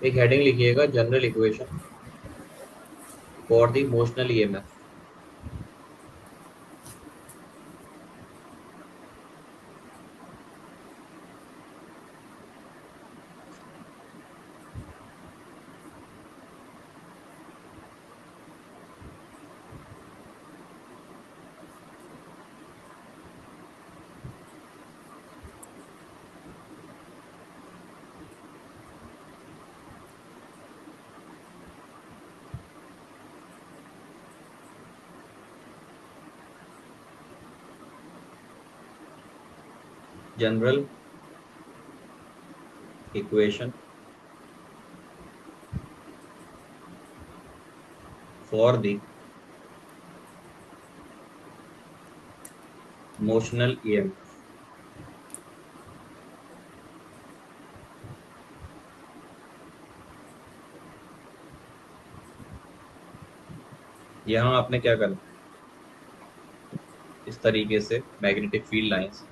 एक हेडिंग लिखिएगा, general equation for the motional EMF. General equation for the motional EMF. यहाँ आपने क्या करना है, इस तरीके से मैग्नेटिक फील्ड लाइंस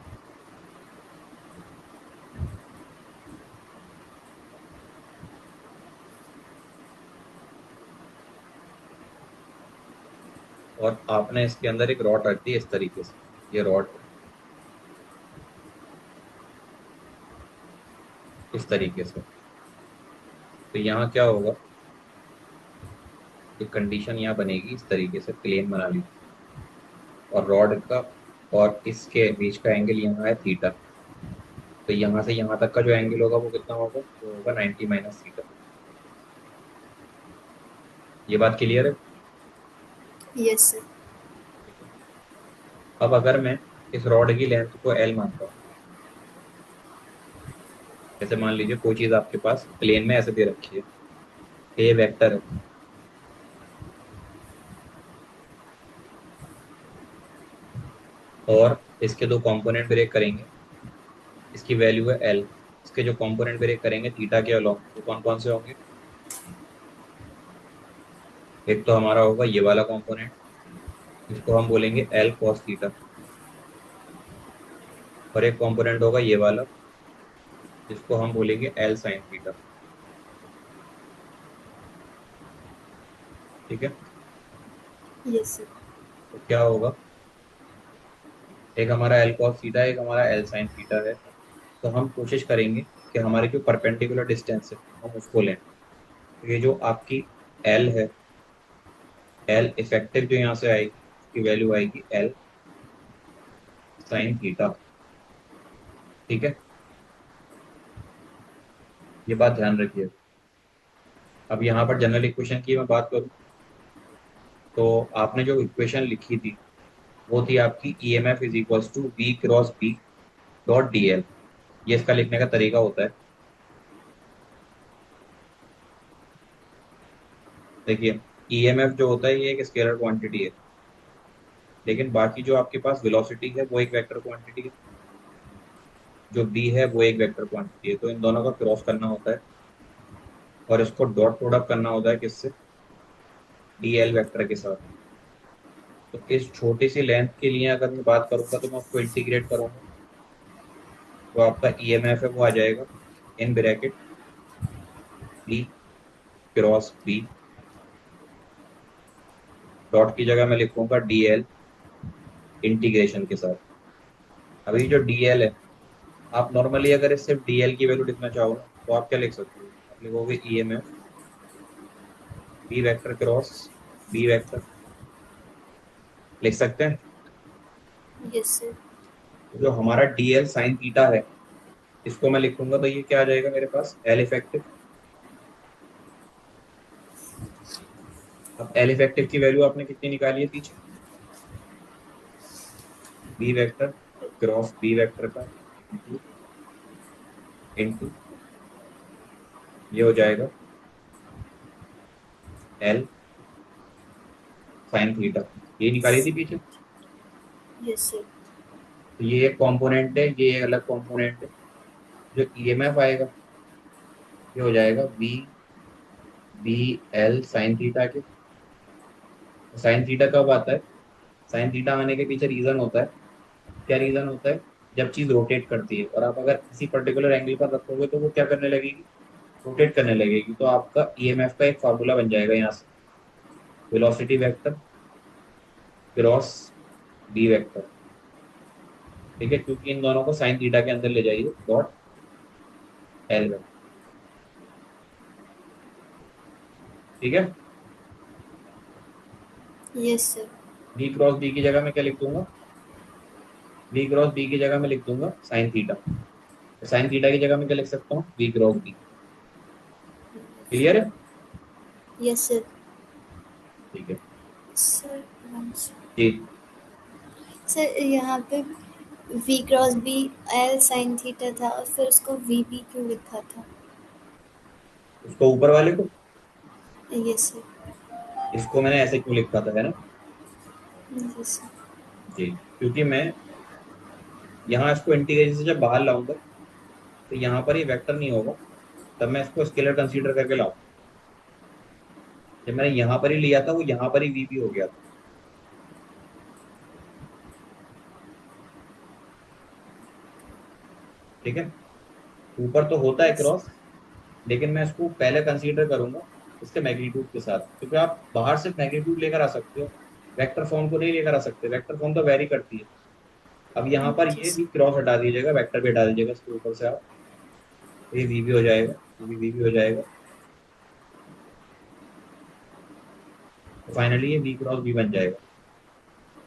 और आपने इसके अंदर एक रॉड रख दी इस तरीके से। ये रॉड इस तरीके से, तो यहाँ क्या होगा, एक कंडीशन यहाँ बनेगी, इस तरीके से प्लेन बना लीजिए और रॉड का और इसके बीच का एंगल यहाँ है थीटा। तो यहाँ से यहाँ तक का जो एंगल होगा वो कितना होगा, वो होगा 90 माइनस थीटा। ये बात क्लियर है? Yes sir. ठीक है। अब अगर मैं इस रॉड की लेंथ को एल मानता हूँ, जैसे मान लीजिए कोई चीज आपके पास प्लेन में ऐसे दे रखी है, ए वेक्टर है, और इसके दो कंपोनेंट ब्रेक करेंगे, इसकी वैल्यू है एल। इसके जो कंपोनेंट ब्रेक करेंगे थीटा के अलोंग, वो कौन कौन से होंगे? एक तो हमारा होगा ये वाला कंपोनेंट, इसको हम बोलेंगे एल कॉस थीटा, और एक कंपोनेंट होगा ये वाला, जिसको हम बोलेंगे एल साइन थीटा। ठीक है। Yes sir. तो क्या होगा, एक हमारा एल कॉस थीटा है, एक हमारा एल साइन थीटा है। तो हम कोशिश करेंगे कि हमारी जो परपेंडिकुलर डिस्टेंस है हम उसको लें। तो ये जो आपकी एल है, एल इफेक्टिव जो यहाँ से आएगी उसकी वैल्यू आएगी एल साइन थीटा। ठीक है, ये बात ध्यान रखिए। अब यहाँ पर जनरल इक्वेशन की मैं बात करूँ, तो आपने जो इक्वेशन लिखी थी वो थी आपकी E M F is equal to B cross B dot D L. ये इसका लिखने का तरीका होता है। देखिए, ई एम एफ जो होता है ये एक स्केलर क्वांटिटी है, लेकिन बाकी जो आपके पास वेलोसिटी है वो एक वेक्टर क्वांटिटी है, जो बी है वो एक वेक्टर क्वांटिटी है। तो इन दोनों का क्रॉस करना होता है और इसको डॉट प्रोडक्ट करना होता है किससे, डी एल वेक्टर के साथ। तो इस छोटी सी लेंथ के लिए अगर मैं बात करूंगा तो मैं उसको इंटीग्रेट करूंगा, तो आपका ई एम एफ है वो आ जाएगा in bracket B cross B, dot की जगह मैं लिखूंगा डी एल इंटीग्रेशन के साथ। अभी जो डी एल है, आप नॉर्मली अगर इस सिर्फ डी एल की वैल्यू लिखना चाहो ना, तो आप क्या लिख सकते हो, आप लिखोगे E M F B vector cross B vector, लिख सकते हैं। Yes sir. तो जो हमारा डी एल साइन थीटा है, इसको मैं लिखूंगा तो ये क्या आ जाएगा मेरे पास, एल इफेक्टिव। अब एल इफेक्टिव की वैल्यू आपने कितनी निकाली है पीछे, B vector cross B vector का इंटू इंटू ये हो जाएगा एल साइन थीटा, ये निकाली थी पीछे। Yes sir. तो ये एक कंपोनेंट है, ये एक अलग कंपोनेंट है। जो ईएमएफ आएगा ये हो जाएगा B B L sine theta के। साइन थीटा कब आता है, साइन थीटा आने के पीछे रीजन होता है। क्या रीजन होता है, जब चीज रोटेट करती है और आप अगर किसी पर्टिकुलर एंगल पर रखोगे तो वो क्या करने लगेगी, रोटेट करने लगेगी, तो आपका ईएमएफ का एक फार्मूला बन जाएगा यहाँ से, velocity vector cross B vector. ठीक है, क्योंकि इन दोनों को साइन थीटा के अंदर ले जाइए, डॉट एल वेक्टर। ठीक है, yes sir. B cross B की जगह मैं क्या लिख दूंगा, बी क्रॉस बी की जगह मैं लिख दूंगा साइन थीटा। साइन थीटा की जगह मैं क्या लिख सकता हूँ, बी क्रॉस बी। क्लियर है? Yes sir. ठीक है सर जी। सर यहाँ पे V cross B L sine theta था और फिर उसको वी बी क्यों लिखा था? उसको ऊपर वाले को, यस सर। इसको मैंने ऐसे क्यों लिखा था, है ना? Yes sir. जी, क्योंकि मैं यहाँ इसको इंटीग्रेशन से जब बाहर लाऊंगा तो यहाँ पर ये वेक्टर नहीं होगा, तब मैं इसको स्केलर कंसीडर करके लाऊं। जब मैंने यहाँ पर ही लिया था वो यहाँ पर ही वी भी हो गया था। ठीक है, ऊपर तो होता है यस। क्रॉस, लेकिन मैं इसको पहले कंसीडर करूंगा इसके मैग्नीट्यूड के साथ, क्योंकि आप बाहर से मैग्नीट्यूड लेकर आ सकते हो, वेक्टर फॉर्म को नहीं लेकर आ सकते, वेक्टर फॉर्म तो वेरी करती है। अब यहाँ पर ये यस। भी क्रॉस हटा दीजिएगा, वेक्टर भी हटा दीजिएगा इसके ऊपर से आप, तो ये वी भी हो जाएगा, ये भी वी भी हो जाएगा। तो फाइनली ये वी क्रॉस वी बन जाएगा।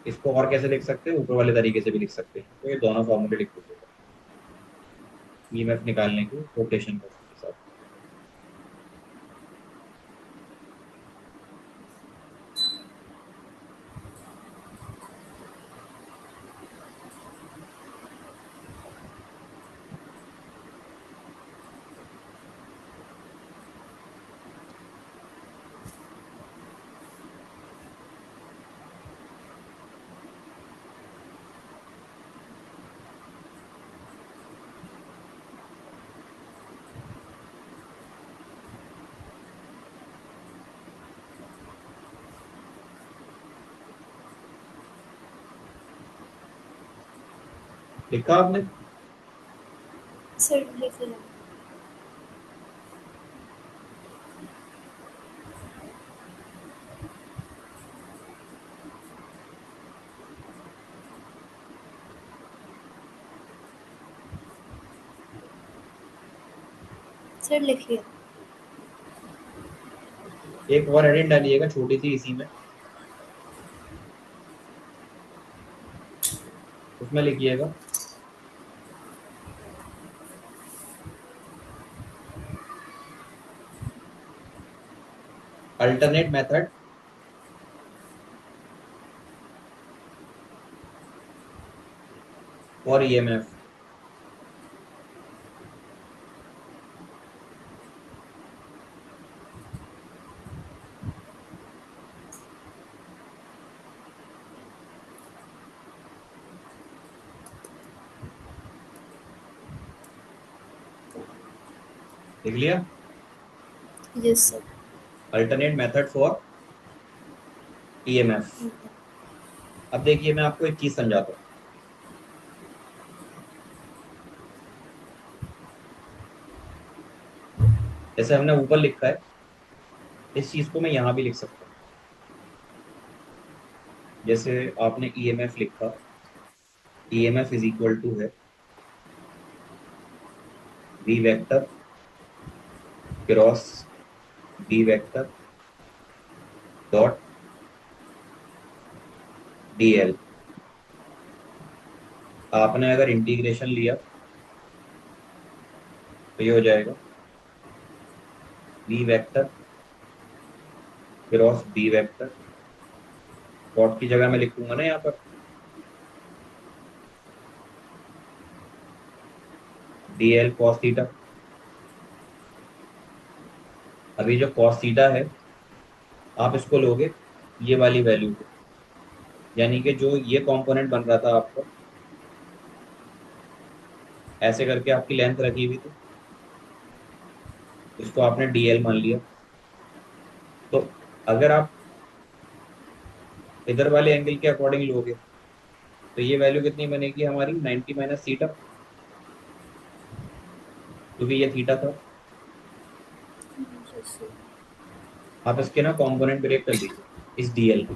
इसको और कैसे लिख सकते हैं, ऊपर वाले तरीके से भी लिख सकते हैं, तो ये दोनों फॉर्मूले लिख दीजिएगा ईएमएफ निकालने के रोटेशन के साथ। लिखा आपने? सर लिख लिया। सर लिख लिया। एक और हेडिंग डालिएगा छोटी सी इसी में, उसमें लिखिएगा अल्टरनेट मेथड फॉर ईएमएफ। लिख लिया? Yes sir. Alternate method for EMF. अब देखिए मैं आपको एक चीज समझाता हूँ। जैसे हमने ऊपर लिखा है, इस चीज को मैं यहाँ भी लिख सकता हूँ। जैसे आपने ईएमएफ लिखा, ईएमएफ इज इक्वल टू है V vector cross B vector dot DL. आपने अगर इंटीग्रेशन लिया तो ये हो जाएगा V vector cross B vector, dot की जगह मैं लिखूंगा ना यहाँ पर डीएल कॉस थीटा। अभी जो कॉस थीटा है, आप इसको लोगे ये वाली वैल्यू को, यानी कि जो ये कंपोनेंट बन रहा था आपका, ऐसे करके आपकी लेंथ रखी हुई थी, इसको आपने डीएल मान लिया। तो अगर आप इधर वाले एंगल के अकॉर्डिंग लोगे तो ये वैल्यू कितनी बनेगी हमारी, 90 माइनस थीटा, क्योंकि ये थीटा था। सर। आप इसके ना कंपोनेंट ब्रेक कर दीजिए इस डीएल के।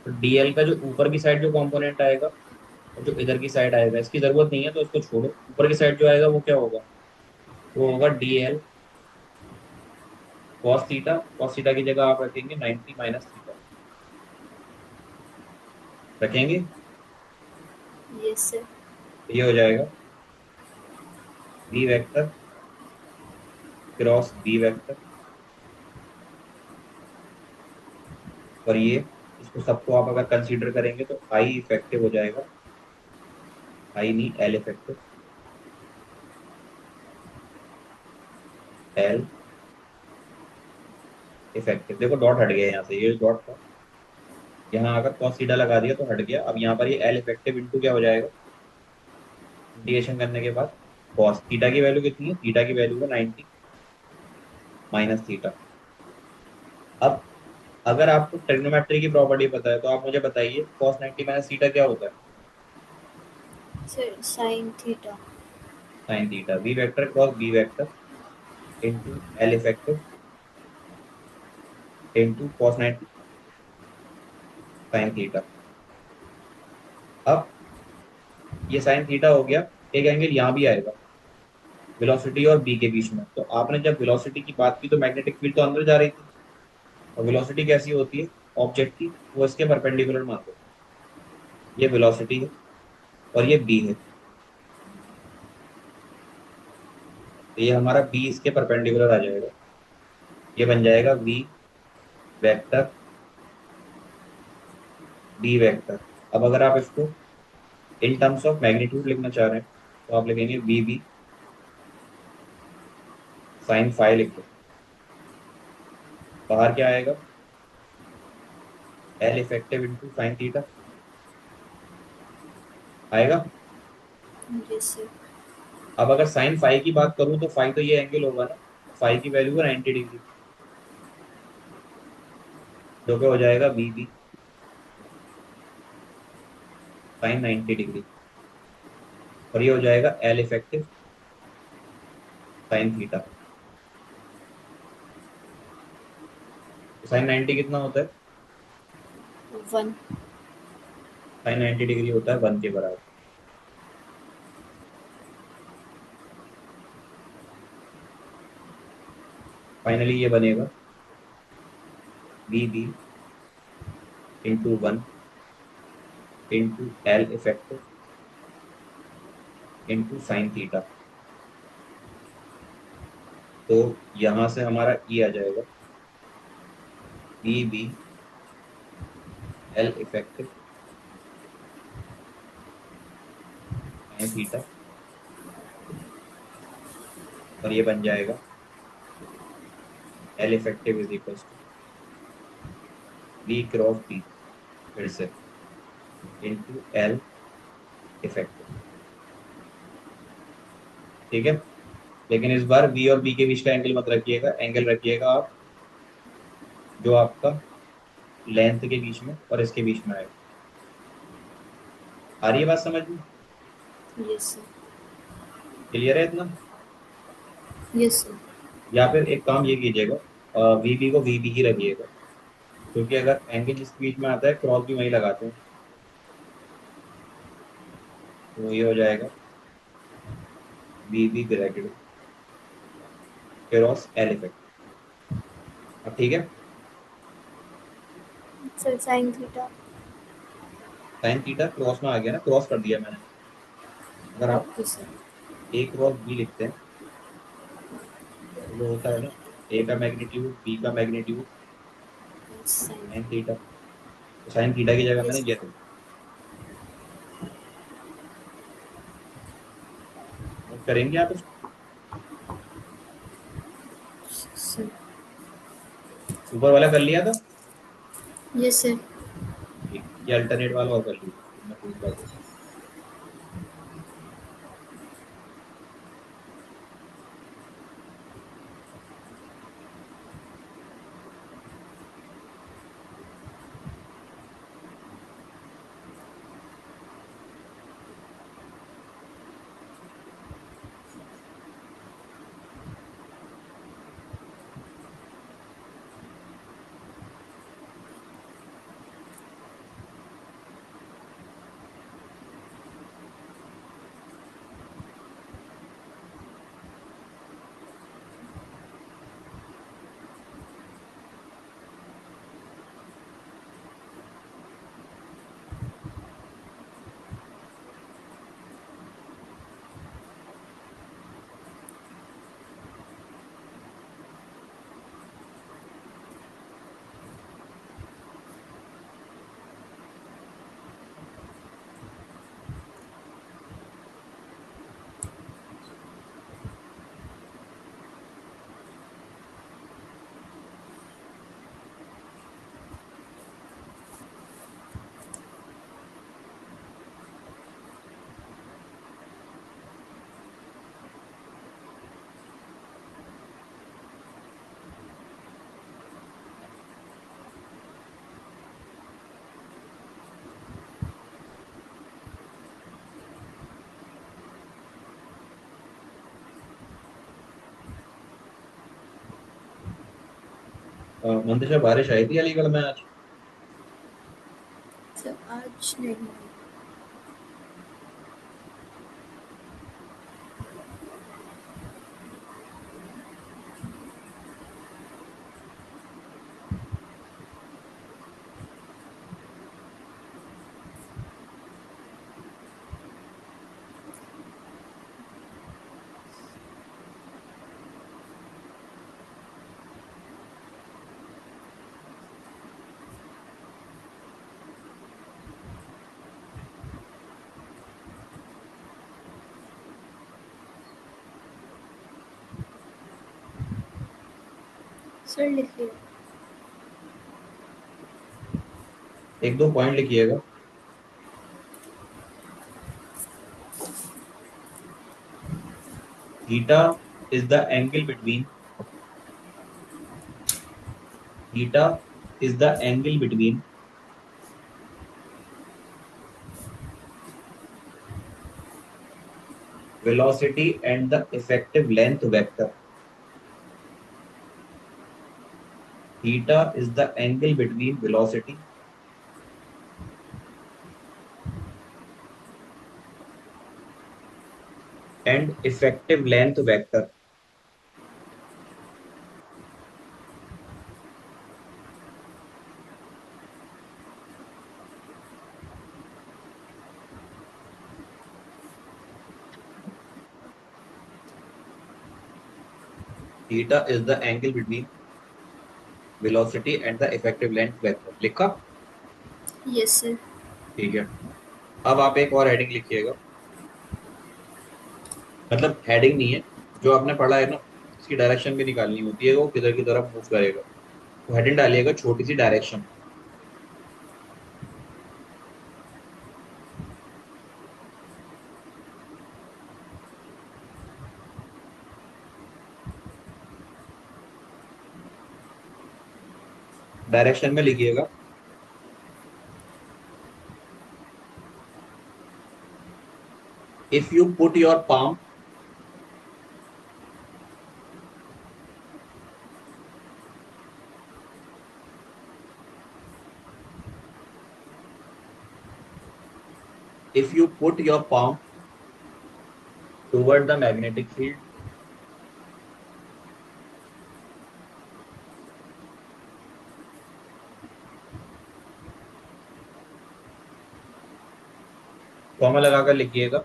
तो डीएल का जो ऊपर की साइड जो कंपोनेंट आएगा और जो इधर की साइड आएगा, इसकी जरूरत नहीं है तो इसको छोड़ो। ऊपर की साइड जो आएगा वो क्या होगा, वो होगा DL cos theta. Cos theta की जगह आप रखेंगे 90 माइनस थीटा, रखेंगे। Yes sir. ये हो जाएगा B vector cross B vector, और ये इसको सबको आप अगर कंसीडर करेंगे तो आई इफेक्टिव हो जाएगा। आई नहीं, एल इफेक्टिव। एल इफेक्टिव, देखो डॉट हट गया यहाँ से, ये डॉट था, यहाँ अगर कॉस थीटा लगा दिया तो हट गया। अब यहाँ पर ये एल इफेक्टिव इंटू क्या हो जाएगा, इंटीग्रेशन करने के बाद कॉस थीटा की वैल्यू कितनी है, थीटा की वैल्यू है 90 माइनस थीटा। अब अगर आपको ट्रिग्नोमेट्री की प्रॉपर्टी पता है तो आप मुझे बताइए कॉस 90 माइनस थीटा क्या होता है। Sir sine theta. Sine theta. B vector cross B vector into L effective into cos 90 sine theta. अब ये साइन थीटा हो गया, एक एंगल यहाँ भी आएगा वेलोसिटी और बी के बीच में। तो आपने जब वेलोसिटी की बात की तो मैग्नेटिक फील्ड तो अंदर जा रही थी, और वेलोसिटी कैसी होती है ऑब्जेक्ट की, वो इसके परपेंडिकुलर मान लो। ये वेलोसिटी है और ये बी है, तो ये हमारा बी इसके परपेंडिकुलर आ जाएगा। ये बन जाएगा वी वेक्टर बी वेक्टर। अब अगर आप इसको इन टर्म्स ऑफ मैग्नीट्यूड लिखना चाह रहे हैं तो आप लिखेंगे वी बी साइन फाई लिख दो। बाहर क्या आएगा, L effective into sine theta आएगा। Yes sir. अब अगर साइन फाई की बात करूं तो फाई तो ये एंगल होगा ना, फाई की वैल्यू है 90 डिग्री, जो कि हो जाएगा बी बी साइन 90 डिग्री, और ये हो जाएगा एल इफेक्टिव साइन थीटा। तो साइन 90 कितना होता है, 1। साइन 90 डिग्री होता है 1 के बराबर। फाइनली ये बनेगा B B into 1 into L effective into sine theta. तो यहां से हमारा ई आ जाएगा B B L effective sine theta, और ये बन जाएगा L effective is equal to B cross B, फिर से इंटू एल इफेक्टिव। ठीक है, लेकिन इस बार बी और बी के बीच का एंगल मत रखिएगा, एंगल रखिएगा आप जो आपका लेंथ के बीच में और इसके बीच में आएगा। आ रही है बात समझ में, यस सर। क्लियर है इतना। Yes sir. या फिर एक काम ये कीजिएगा, वीबी को वीबी ही रखिएगा, क्योंकि अगर एंगल जिसके बीच में आता है क्रॉस भी वहीं लगाते हैं, तो ये हो जाएगा वीबी ब्रैकेट क्रॉस एल इफेक्ट। अब ठीक है, sir sine theta. Sine theta cross में आ गया ना, क्रॉस कर दिया मैंने। अगर आप ओके सर। ए क्रॉस बी लिखते हैं तो वो होता है ना ए का मैग्नीट्यूड बी का मैग्नीट्यूड साइन। Sign theta. तो साइन थीटा की जगह मैंने यस ये रख दिया। नोट करेंगे आप इसको। सर। ऊपर वाला कर लिया था, यस सर। ठीक, ये अल्टरनेट वाला और कर लीजिए, मैं पूछ रहा था। मंतशा बारिश आई थी अलीगढ़ में आज? सर आज नहीं। सर लिख लिया। एक दो पॉइंट लिखिएगा। Theta is the angle between theta is the angle between velocity and the effective length vector. Theta is the angle between velocity and effective length vector. Theta is the angle between velocity and the effective length vector. लिखा? Yes sir. ठीक है। अब आप एक और heading लिखिएगा, मतलब heading नहीं है, जो आपने पढ़ा है ना, इसकी डायरेक्शन भी निकालनी होती है, वो किधर की तरफ मूव करेगा। तो हेडिंग डालिएगा छोटी सी डायरेक्शन। डायरेक्शन में लिखिएगा if you put your palm if you put your palm toward the magnetic field, comma लगाकर लिखिएगा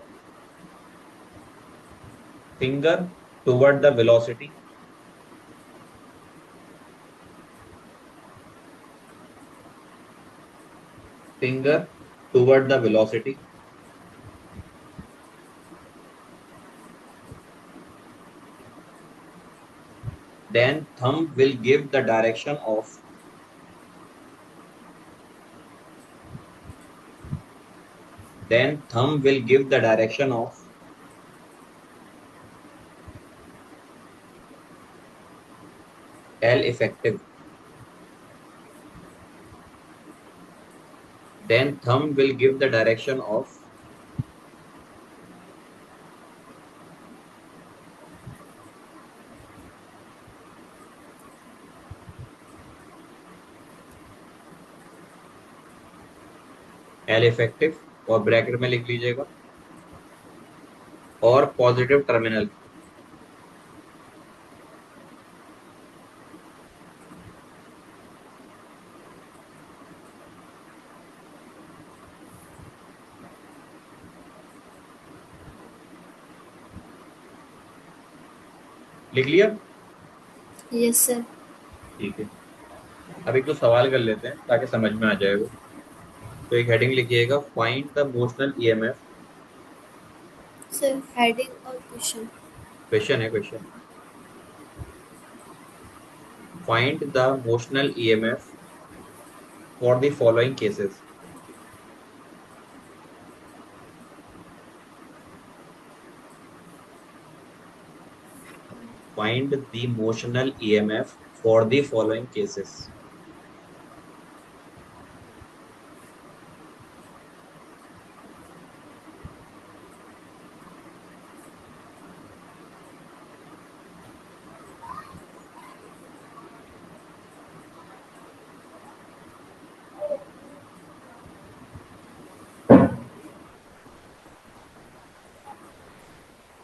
finger toward the velocity, finger toward the velocity, then thumb will give the direction of then thumb will give the direction of L effective, then thumb will give the direction of L effective, और bracket में लिख लीजिएगा और positive terminal. लिख लिया? Yes sir. ठीक है। अब एक दो सवाल कर लेते हैं ताकि समझ में आ जाए वो। तो एक हेडिंग लिखिएगा find the motional EMF. Sir heading और क्वेश्चन। क्वेश्चन है, question. Find the motional EMF for the following cases. Find the motional EMF for the following cases.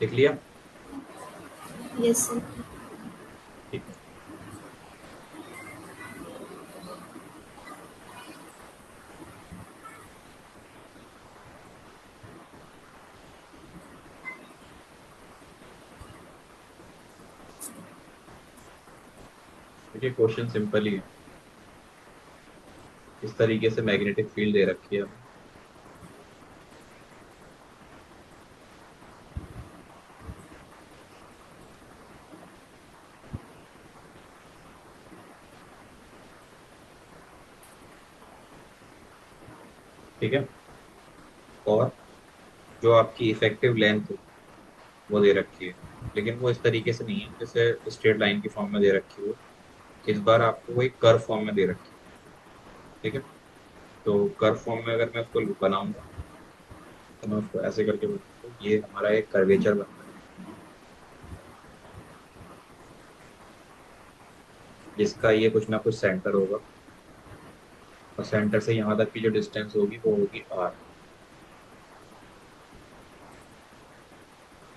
लिख लिया? Yes sir. ठीक है। देखिए क्वेश्चन सिंपल ही है। इस तरीके से मैग्नेटिक फील्ड दे रखी है हमें। ठीक है। और जो आपकी इफेक्टिव लेंथ है वो दे रखी है, लेकिन वो इस तरीके से नहीं है जैसे स्ट्रेट लाइन की फॉर्म में दे रखी हो। इस बार आपको वो एक कर्व फॉर्म में दे रखी है। ठीक है। तो कर्व फॉर्म में अगर मैं उसको बनाऊंगा तो मैं उसको ऐसे करके बनाऊंगा, ये हमारा एक कर्वेचर बन रहा है जिसका ये कुछ ना कुछ सेंटर होगा, और सेंटर से यहाँ तक की जो डिस्टेंस होगी वो होगी आर।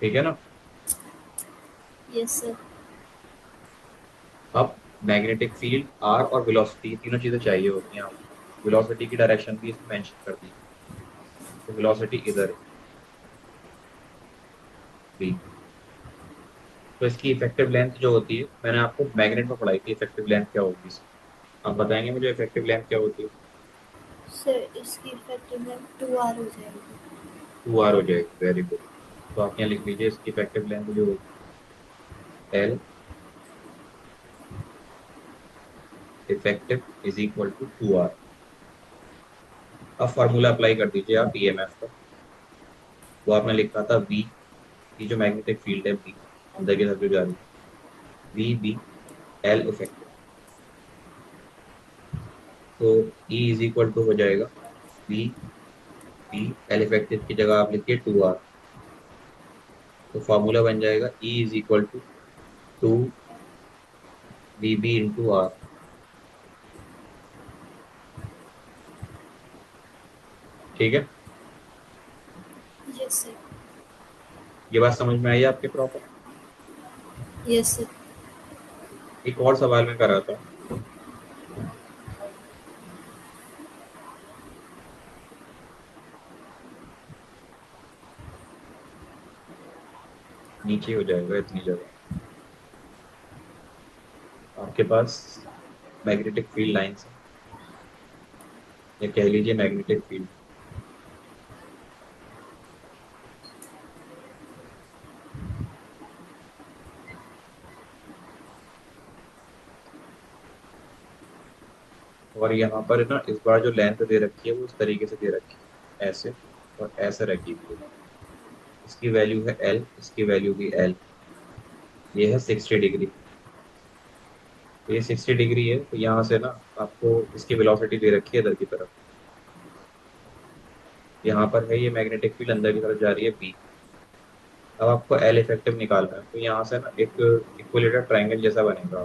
ठीक है ना? Yes sir. अब मैग्नेटिक फील्ड आर और वेलोसिटी तीनों चीजें चाहिए होती हैं आपको। वेलोसिटी की डायरेक्शन भी इसमें मेंशन कर दी है। तो वेलोसिटी इधर है, बी। तो इसकी इफेक्टिव लेंथ जो होती है, मैंने आपको मैग्नेट में पढ़ाई थी इफेक्टिव लेंथ क्या होगी इसकी। आप बताएंगे मुझे इफेक्टिव लेंथ क्या होती है? सर इसकी इफेक्टिवनेस 2R हो जाएगी। 2 आर हो जाएगी, वेरी गुड। तो आप यहाँ लिख लीजिए इसकी इफेक्टिव लेंथ जो होगी L effective is equal to 2 R. अब फार्मूला अप्लाई कर दीजिए आप ईएमएफ का। वो आपने लिखा था वी, की जो मैग्नेटिक फील्ड है बी अंदर की तरफ जो जा रही है, वी बी एल इफेक्टिव। तो ई इज इक्वल टू हो जाएगा वी बी एल इफेक्टिव की जगह आप लिखिए 2 आर। तो फॉर्मूला बन जाएगा E is equal to 2 V B into R. ठीक है। Yes sir. ये बात समझ में आई आपके प्रॉपर? Yes sir. एक और सवाल मैं कराता हूँ। नीचे हो जाएगा इतनी जगह आपके पास मैग्नेटिक फील्ड लाइंस है, या कह लीजिए मैग्नेटिक फील्ड। और यहाँ पर ना इस बार जो लेंथ दे रखी है वो इस तरीके से दे रखी है, ऐसे और ऐसे रखी हुई है। इसकी वैल्यू है एल, इसकी वैल्यू भी एल। ये है 60 डिग्री। तो ये 60 डिग्री है, तो यहाँ से ना आपको इसकी वेलोसिटी दे रखी है इधर की तरफ। यहाँ पर है ये मैग्नेटिक फील्ड अंदर की तरफ जा रही है बी। अब आपको एल इफेक्टिव निकालना है, तो यहाँ से ना एक इक्विलेटरल ट्रायंगल जैसा बनेगा,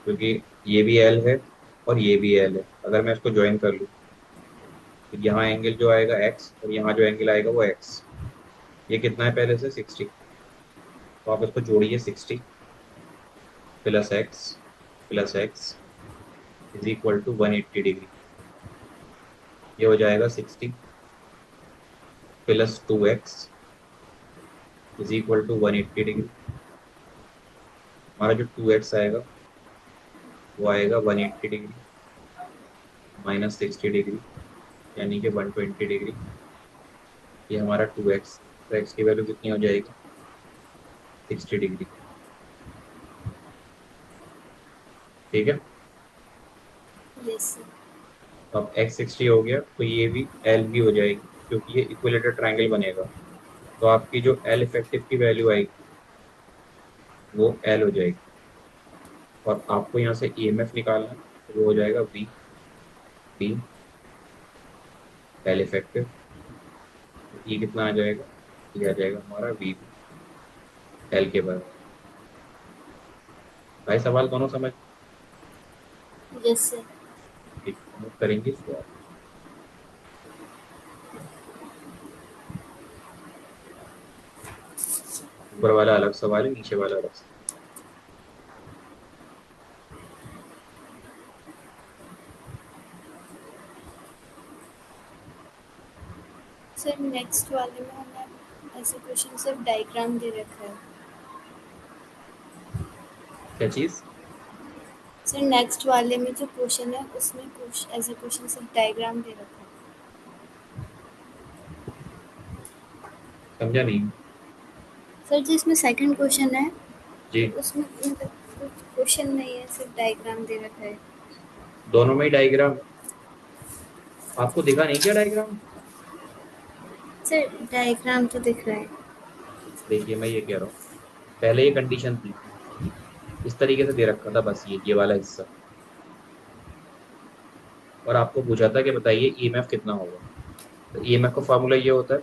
क्योंकि ये भी एल है और ये भी एल है। अगर मैं इसको ज्वाइन कर लूँ तो यहाँ एंगल जो आएगा एक्स और यहाँ जो एंगल आएगा वो एक्स। ये कितना है पहले से 60। तो आप इसको जोड़िए 60 + X is equal to 180 degree. ये हो जाएगा 60 + 2x is equal to 180 degree. हमारा जो 2x आएगा वो आएगा 180 डिग्री -60 डिग्री, यानी कि 120 डिग्री। ये हमारा 2x, तो x की वैल्यू कितनी हो जाएगी? 60 डिग्री। ठीक है। Yes sir. तो अब x 60 हो गया, तो ये भी एल भी हो जाएगी, क्योंकि ये इक्विलेटरल ट्रायंगल बनेगा। तो आपकी जो एल इफेक्टिव की वैल्यू आएगी वो एल हो जाएगी। और आपको यहाँ से ईएमएफ निकालना है, तो वो हो जाएगा वी बी एल इफेक्टिव। ये कितना आ जाएगा? ये आ जाएगा हमारा वी बी एल के बराबर। भाई सवाल दोनों समझ? Yes sir. ठीक, हम लोग करेंगे सवाल। ऊपर वाला अलग सवाल है, नीचे वाला अलग सवाल। सर नेक्स्ट वाले में हमें ऐसे क्वेश्चन सिर्फ डायग्राम दे रखा है। क्या चीज? सर नेक्स्ट वाले में जो क्वेश्चन है उसमें ऐसे क्वेश्चन सिर्फ डायग्राम दे रखा है। समझा नहीं। सर जिसमें सेकंड क्वेश्चन है जी। उसमें मतलब कुछ क्वेश्चन नहीं है, सिर्फ डायग्राम दे रखा है। दोनों में ही डायग्राम है। आपको दिखा नहीं क्या डायग्राम? सर डायग्राम तो दिख रहा है। देखिए मैं ये कह रहा हूँ, पहले ये कंडीशन थी, इस तरीके से दे रखा था बस ये वाला हिस्सा, और आपको पूछा था कि बताइए ईएमएफ कितना होगा। तो ईएमएफ का फॉर्मूला ये होता है,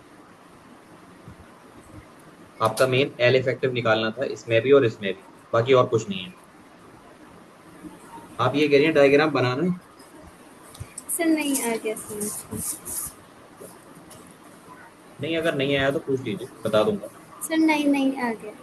आपका मेन एल इफेक्टिव निकालना था इसमें भी और इसमें भी, बाकी और कुछ नहीं है। आप ये कह रही हैं डायग्राम बनाना है? सर नहीं आ गया समझ में। नहीं, अगर नहीं आया तो पूछ लीजिए, बता दूंगा। सर नहीं नहीं आ गया।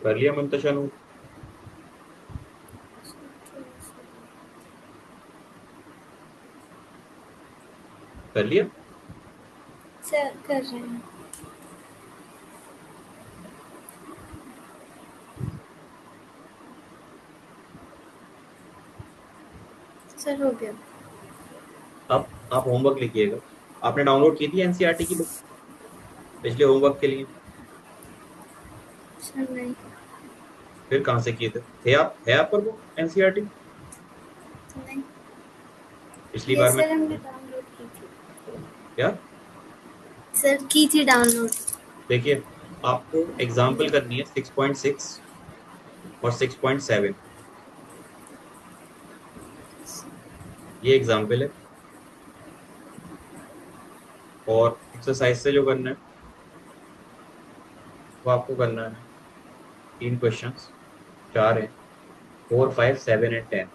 कर लिया मंतशा नोट? कर लिया? सर कर रहे हैं। सर हो गया। आप होमवर्क लिखिएगा। आपने डाउनलोड की थी एनसीईआरटी की बुक पिछले होमवर्क के लिए? सर नहीं। फिर कहाँ से किए थे? है आप पर बुक एनसीईआरटी? नहीं। पिछली ये बार मैं सर हमने डाउनलोड की थी। क्या? सर की थी डाउनलोड। देखिए, आपको एग्जाम्पल करनी है 6.6 और 6.7। ये एग्जाम्पल है, और एक्सरसाइज से जो करना है वो आपको करना है 3 क्वेश्चंस। चार है, 4, 5, 7 एंड 10।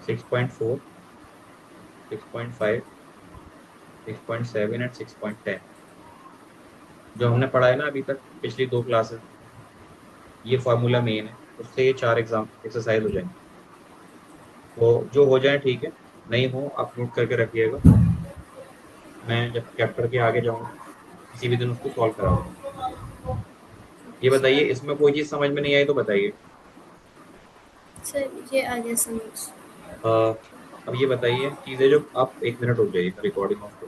6.4, 6.5, 6.7 एंड 6.10, जो हमने पढ़ा है ना अभी तक पिछली दो क्लासेस, ये फॉर्मूला मेन है, उससे ये चार एग्जाम एक्सरसाइज हो जाएंगे। तो जो हो जाए ठीक है, नहीं हो आप नोट करके रखिएगा, मैं जब चैप्टर के आगे जाऊंगा किसी भी दिन उसको सॉल्व कराऊंगा। ये बताइए, अच्छा इसमें कोई चीज समझ में नहीं आई तो बताइए। सर, ये आ गया समझ। अ, अब ये बताइए चीजें, जो आप 1 मिनट रुक जाइए, रिकॉर्डिंग ऑफ